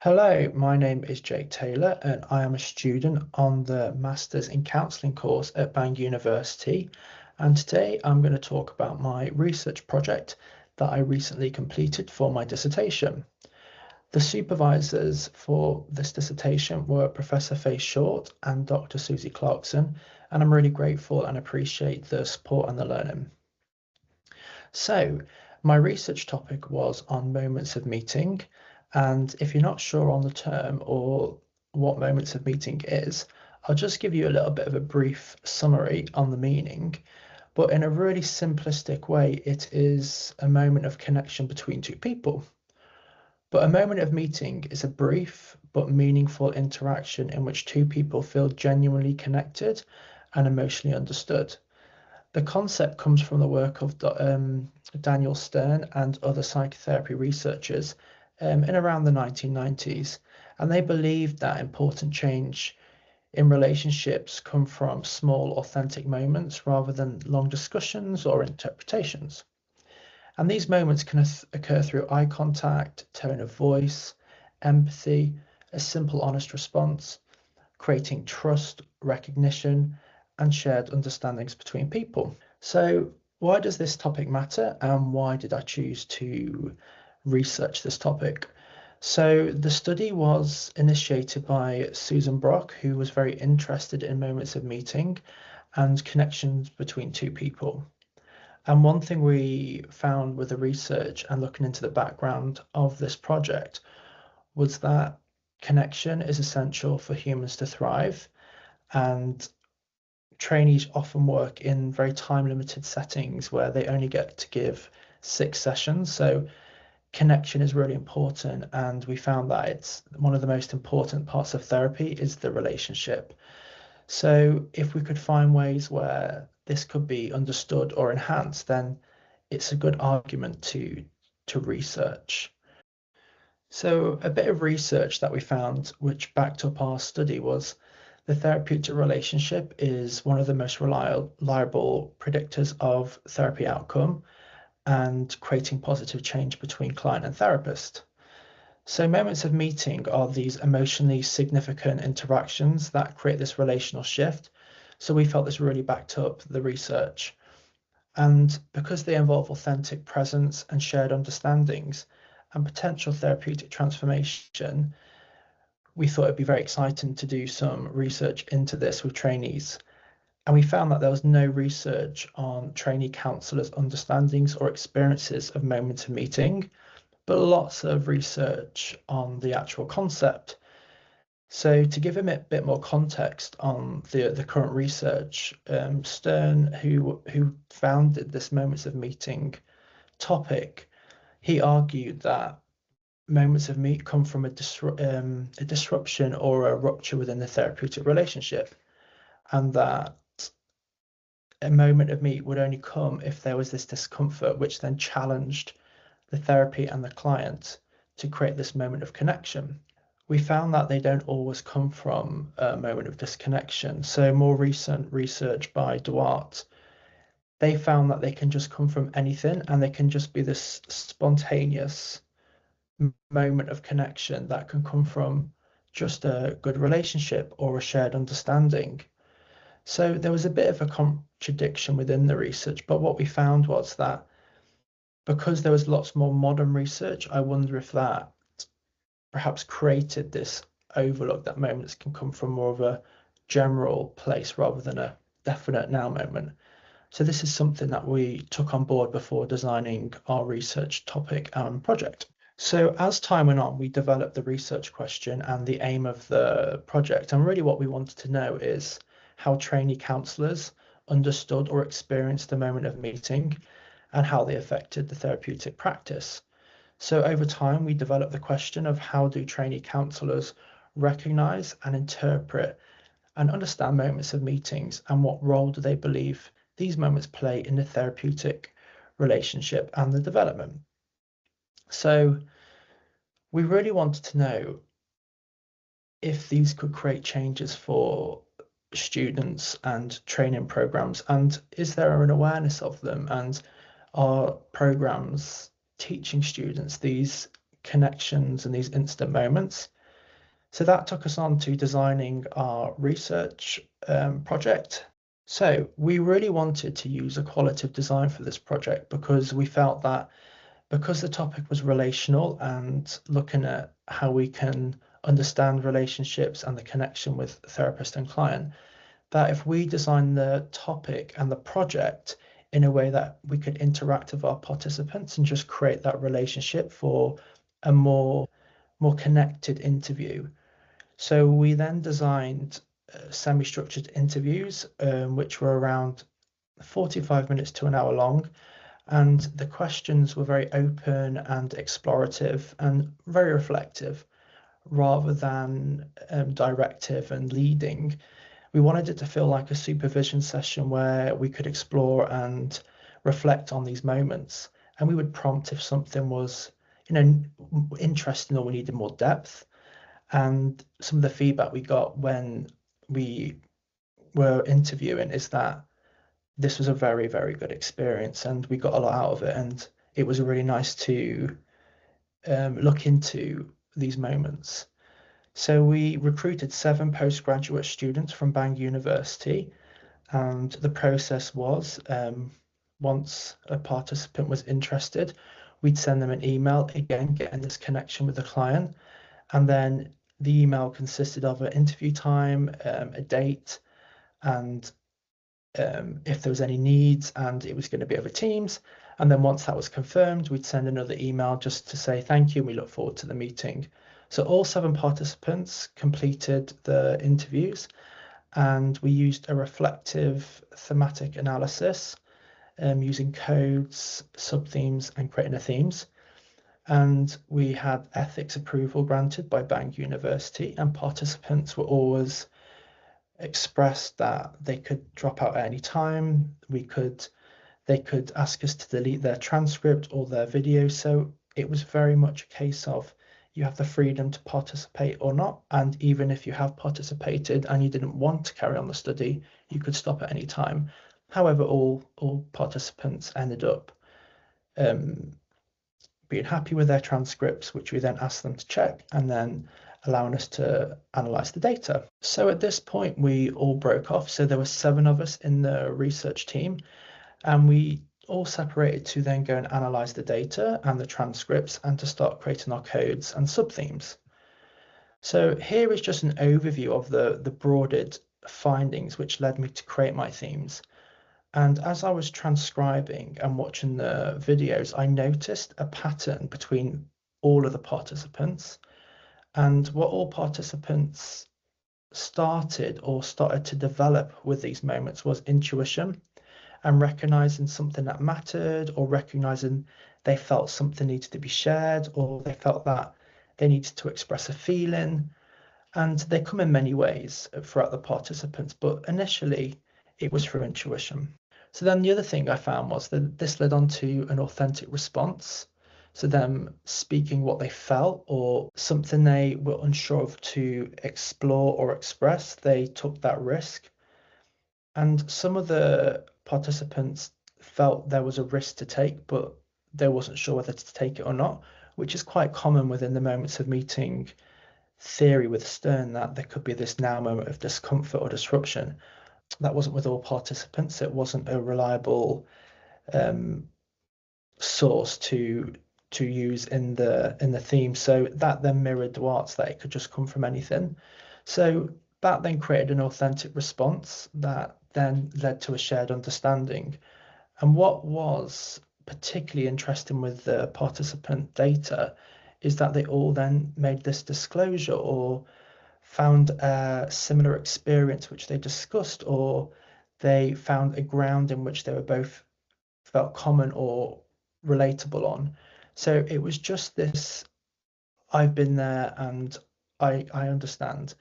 Hello, my name is Jake Taylor and I am a student on the Masters in Counselling course at Bang University. And today I'm going to talk about my research project that I recently completed for my dissertation. The supervisors for this dissertation were Professor Faye Short and Dr. Susie Clarkson, and I'm really grateful and appreciate the support and the learning. So, my research topic was on moments of meeting. And if you're not sure on the term or what moments of meeting is, I'll just give you a little bit of a brief summary on the meaning. But in a really simplistic way, it is a moment of connection between two people. But a moment of meeting is a brief but meaningful interaction in which two people feel genuinely connected and emotionally understood. The concept comes from the work of Daniel Stern and other psychotherapy researchers in around the 1990s, and they believed that important change in relationships come from small, authentic moments rather than long discussions or interpretations. And these moments can occur through eye contact, tone of voice, empathy, a simple, honest response, creating trust, recognition, and shared understandings between people. So, why does this topic matter, and why did I choose to research this topic? So, the study was initiated by Susan Brock, who was very interested in moments of meeting and connections between two people. And one thing we found with the research and looking into the background of this project was that connection is essential for humans to thrive, and trainees often work in very time limited settings where they only get to give 6 sessions. So connection is really important, and we found that it's one of the most important parts of therapy is the relationship. So if we could find ways where this could be understood or enhanced, then it's a good argument to research. So a bit of research that we found which backed up our study was the therapeutic relationship is one of the most reliable predictors of therapy outcome and creating positive change between client and therapist. So moments of meeting are these emotionally significant interactions that create this relational shift. So we felt this really backed up the research. And because they involve authentic presence and shared understandings and potential therapeutic transformation, we thought it'd be very exciting to do some research into this with trainees. And we found that there was no research on trainee counsellors' understandings or experiences of moments of meeting, but lots of research on the actual concept. So to give a bit more context on the current research, Stern, who founded this moments of meeting topic, he argued that moments of meet come from a disruption or a rupture within the therapeutic relationship, and that a moment of meet would only come if there was this discomfort, which then challenged the therapy and the client to create this moment of connection. We found that they don't always come from a moment of disconnection. So more recent research by Duarte, they found that they can just come from anything, and they can just be this spontaneous moment of connection that can come from just a good relationship or a shared understanding. So there was a bit of a contradiction within the research, but what we found was that because there was lots more modern research, I wonder if that perhaps created this overlook that moments can come from more of a general place rather than a definite now moment. So this is something that we took on board before designing our research topic and project. So as time went on, we developed the research question and the aim of the project. And really what we wanted to know is how trainee counsellors understood or experienced the moment of meeting and how they affected the therapeutic practice. So over time, we developed the question of how do trainee counsellors recognise and interpret and understand moments of meetings, and what role do they believe these moments play in the therapeutic relationship and the development. So we really wanted to know if these could create changes for students and training programs, and is there an awareness of them, and are programs teaching students these connections and these instant moments. So that took us on to designing our research project. So we really wanted to use a qualitative design for this project because we felt that because the topic was relational and looking at how we can understand relationships and the connection with therapist and client, that if we design the topic and the project in a way that we could interact with our participants and just create that relationship for a more connected interview. So we then designed semi-structured interviews, which were around 45 minutes to an hour long. And the questions were very open and explorative and very reflective rather than directive and leading. We wanted it to feel like a supervision session where we could explore and reflect on these moments. And we would prompt if something was, interesting or we needed more depth. And some of the feedback we got when we were interviewing is that this was a very, very good experience and we got a lot out of it. And it was really nice to look into these moments. So we recruited 7 postgraduate students from Bang University, and the process was once a participant was interested, we'd send them an email, again, getting this connection with the client. And then the email consisted of an interview time, a date, and if there was any needs, and it was going to be over Teams. And then once that was confirmed, we'd send another email just to say thank you and we look forward to the meeting. So all 7 participants completed the interviews and we used a reflective thematic analysis using codes, sub-themes and creating a themes. And we had ethics approval granted by Bang University, and participants were always expressed that they could drop out at any time. They could ask us to delete their transcript or their video. So it was very much a case of you have the freedom to participate or not. And even if you have participated and you didn't want to carry on the study, you could stop at any time. However, all participants ended up being happy with their transcripts, which we then asked them to check and then allowing us to analyze the data. So at this point, we all broke off. So there were 7 of us in the research team, and we all separated to then go and analyze the data and the transcripts and to start creating our codes and sub-themes. So here is just an overview of the broadened findings which led me to create my themes. And as I was transcribing and watching the videos, I noticed a pattern between all of the participants. And what all participants started to develop with these moments was intuition and recognizing something that mattered, or recognizing they felt something needed to be shared, or they felt that they needed to express a feeling. And they come in many ways throughout the participants, but initially it was through intuition. So then the other thing I found was that this led on to an authentic response. So them speaking what they felt or something they were unsure of to explore or express, they took that risk. And some of the participants felt there was a risk to take, but they wasn't sure whether to take it or not, which is quite common within the moments of meeting theory with Stern, that there could be this now moment of discomfort or disruption. That wasn't with all participants. It wasn't a reliable source to use in the theme. So that then mirrored Duarte's, that it could just come from anything. So that then created an authentic response that then led to a shared understanding. And what was particularly interesting with the participant data is that they all then made this disclosure or found a similar experience which they discussed, or they found a ground in which they were both felt common or relatable on. So it was just this, I've been there and I understand.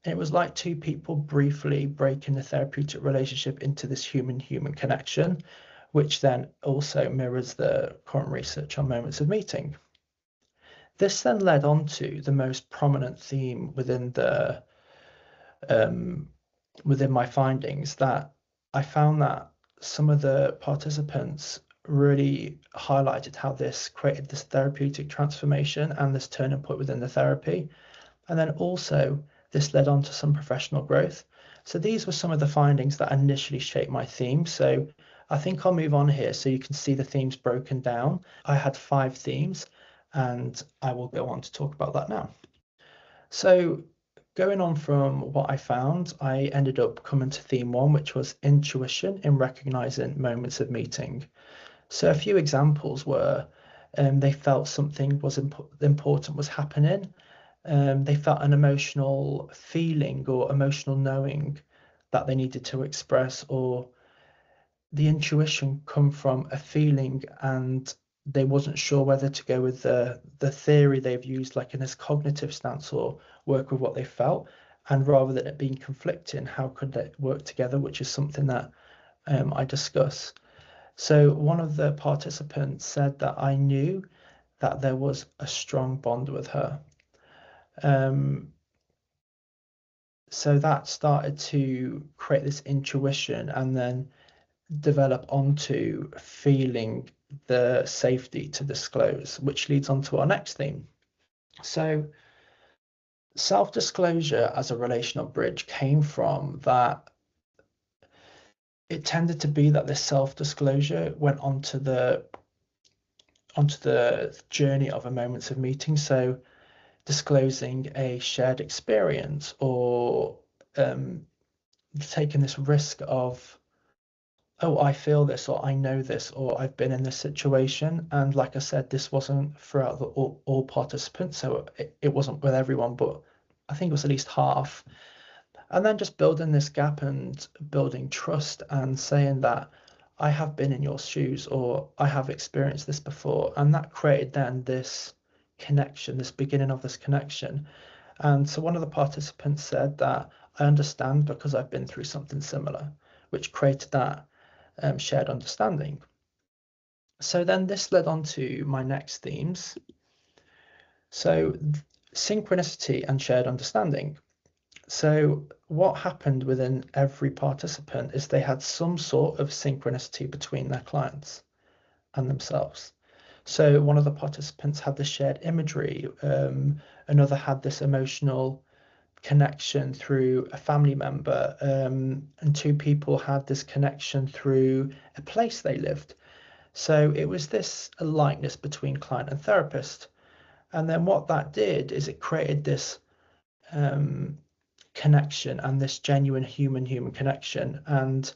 And it was like 2 people briefly breaking the therapeutic relationship into this human-human connection, which then also mirrors the current research on moments of meeting. This then led on to the most prominent theme within within my findings, that I found that some of the participants really highlighted how this created this therapeutic transformation and this turning point within the therapy. And then also this led on to some professional growth. So these were some of the findings that initially shaped my theme. So I think I'll move on here so you can see the themes broken down. I had 5 themes and I will go on to talk about that now. So going on from what I found, I ended up coming to theme 1, which was intuition in recognizing moments of meeting. So a few examples were they felt something was important was happening. They felt an emotional feeling or emotional knowing that they needed to express, or the intuition come from a feeling and they wasn't sure whether to go with the theory they've used like in this cognitive stance or work with what they felt, and rather than it being conflicting, how could they work together, which is something that I discuss. So one of the participants said that I knew that there was a strong bond with her. Um, so that started to create this intuition and then develop onto feeling the safety to disclose, which leads on to our next theme. So self-disclosure as a relational bridge came from that it tended to be that this self-disclosure went onto the journey of a moments of meeting. So disclosing a shared experience or taking this risk of, oh, I feel this, or I know this, or I've been in this situation. And like I said, this wasn't throughout all participants, so it wasn't with everyone, but I think it was at least half. And then just building this gap and building trust and saying that I have been in your shoes or I have experienced this before. And that created then this connection, this beginning of this connection. And so one of the participants said that I understand because I've been through something similar, which created that shared understanding. So then this led on to my next themes. So synchronicity and shared understanding. So what happened within every participant is they had some sort of synchronicity between their clients and themselves. So one of the participants had the shared imagery, another had this emotional connection through a family member, and 2 people had this connection through a place they lived. So it was this likeness between client and therapist. And then what that did is it created this um, connection and this genuine human connection. And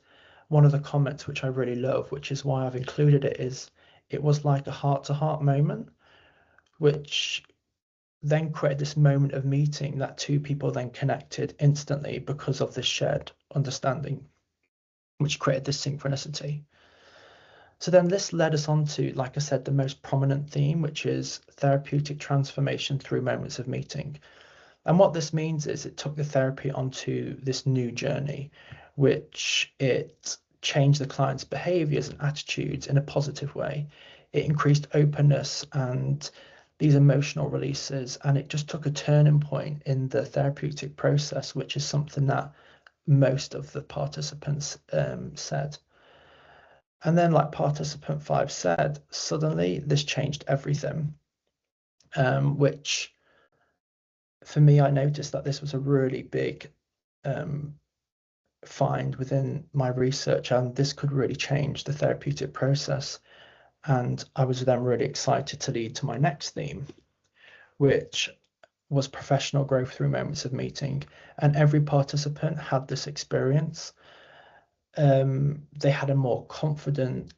one of the comments which I really love, which is why I've included it, is it was like a heart-to-heart moment, which then created this moment of meeting that 2 people then connected instantly because of this shared understanding, which created this synchronicity. So then this led us on to, like I said, the most prominent theme, which is therapeutic transformation through moments of meeting. And what this means is it took the therapy onto this new journey, which it changed the client's behaviors and attitudes in a positive way. It increased openness and these emotional releases, and it just took a turning point in the therapeutic process, which is something that most of the participants said. And then, like participant 5 said, suddenly this changed everything, which for me, I noticed that this was a really big um, find within my research, and this could really change the therapeutic process. And I was then really excited to lead to my next theme, which was professional growth through moments of meeting. And every participant had this experience. They had a more confident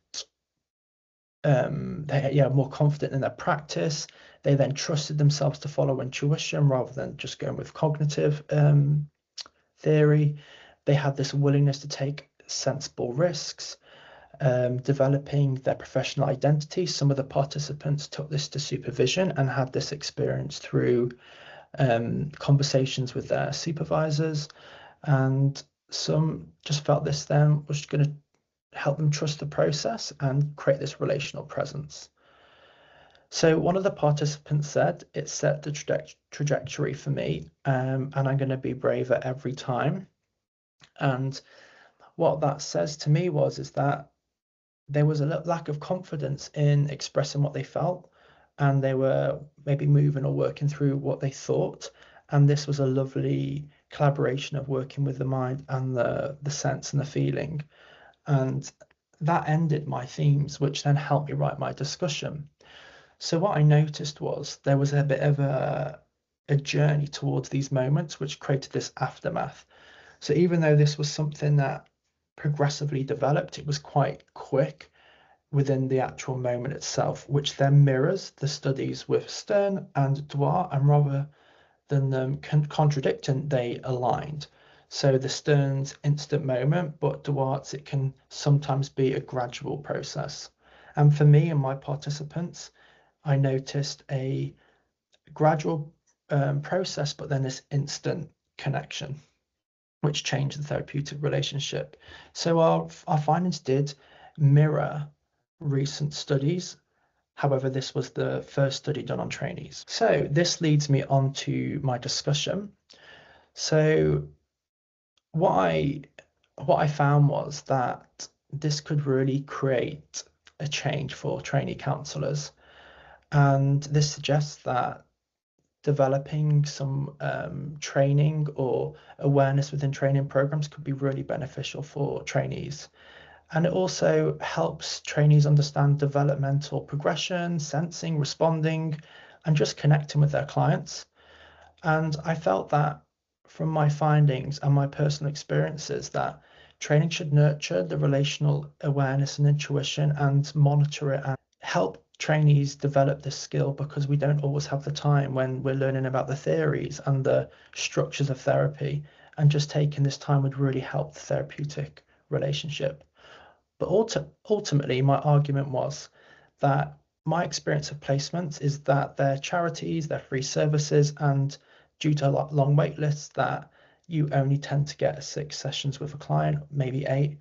more confident in their practice. They then trusted themselves to follow intuition rather than just going with cognitive theory. They had this willingness to take sensible risks, developing their professional identity. Some of the participants took this to supervision and had this experience through conversations with their supervisors, and some just felt this then was going to help them trust the process and create this relational presence. So one of the participants said, it set the trajectory for me, and I'm going to be braver every time. And what that says to me is that there was a lack of confidence in expressing what they felt, and they were maybe moving or working through what they thought. And this was a lovely collaboration of working with the mind and the sense and the feeling. And that ended my themes, which then helped me write my discussion. So what I noticed was there was a bit of a journey towards these moments, which created this aftermath. So even though this was something that progressively developed, it was quite quick within the actual moment itself, which then mirrors the studies with Stern and Dwyer, and rather than them contradicting, they aligned. So the Stern's instant moment, but Dwyer's, it can sometimes be a gradual process. And for me and my participants, I noticed a gradual process, but then this instant connection, which changed the therapeutic relationship. So our findings did mirror recent studies. However, this was the first study done on trainees. So this leads me on to my discussion. So what I found was that this could really create a change for trainee counsellors. And this suggests that developing some training or awareness within training programs could be really beneficial for trainees. And it also helps trainees understand developmental progression, sensing, responding, and just connecting with their clients. And I felt that from my findings and my personal experiences that training should nurture the relational awareness and intuition and monitor it and help trainees develop this skill, because we don't always have the time when we're learning about the theories and the structures of therapy. And just taking this time would really help the therapeutic relationship. But ultimately, my argument was that my experience of placements is that they're charities, they're free services, and due to long wait lists, that you only tend to get 6 sessions with a client, maybe 8.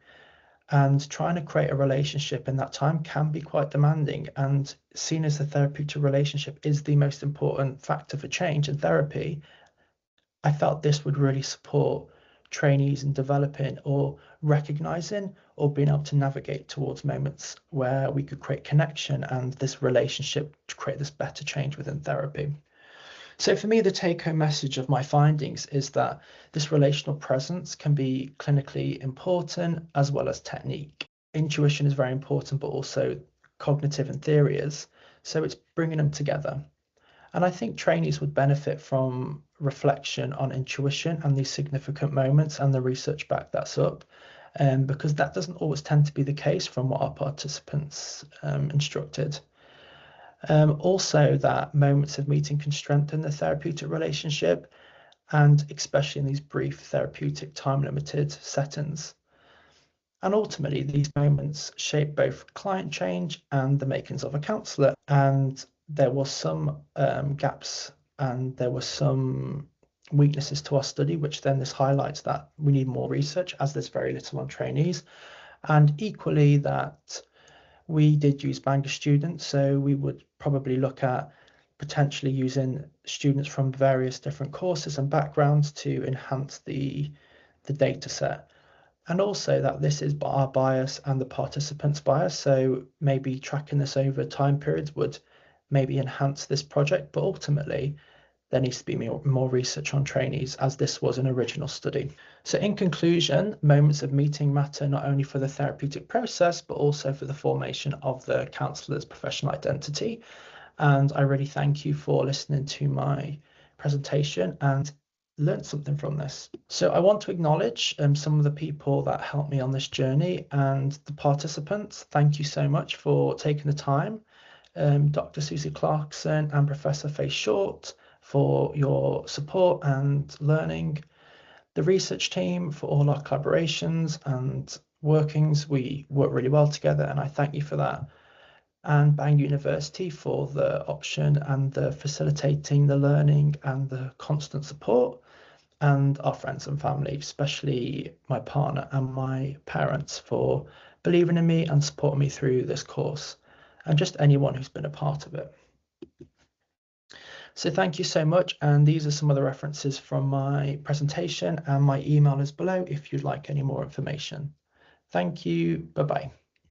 And trying to create a relationship in that time can be quite demanding. And seen as the therapeutic relationship is the most important factor for change in therapy, I felt this would really support trainees in developing or recognizing or being able to navigate towards moments where we could create connection and this relationship to create this better change within therapy. So for me, the take-home message of my findings is that this relational presence can be clinically important as well as technique. Intuition is very important, but also cognitive and theory is. So it's bringing them together. And I think trainees would benefit from reflection on intuition and these significant moments, and the research back that's up, because that doesn't always tend to be the case from what our participants instructed. Also, that moments of meeting can strengthen the therapeutic relationship, and especially in these brief therapeutic time-limited settings. And ultimately, these moments shape both client change and the makings of a counsellor. And there was some gaps and there were some weaknesses to our study, which then this highlights that we need more research, as there's very little on trainees. And equally, that we did use Bangor students, so we would probably look at potentially using students from various different courses and backgrounds to enhance the data set. And also that this is our bias and the participants' bias. So maybe tracking this over time periods would maybe enhance this project, but ultimately there needs to be more research on trainees, as this was an original study. So in conclusion, moments of meeting matter not only for the therapeutic process, but also for the formation of the counsellor's professional identity. And I really thank you for listening to my presentation and learned something from this. So I want to acknowledge some of the people that helped me on this journey and the participants. Thank you so much for taking the time. Dr. Susie Clarkson and Professor Faye Short for your support and learning. The research team for all our collaborations and workings. We work really well together, and I thank you for that. And Bangor University for the option and the facilitating the learning and the constant support. And our friends and family, especially my partner and my parents, for believing in me and supporting me through this course, and just anyone who's been a part of it. So thank you so much, and these are some of the references from my presentation, and my email is below if you'd like any more information. Thank you. Bye-bye.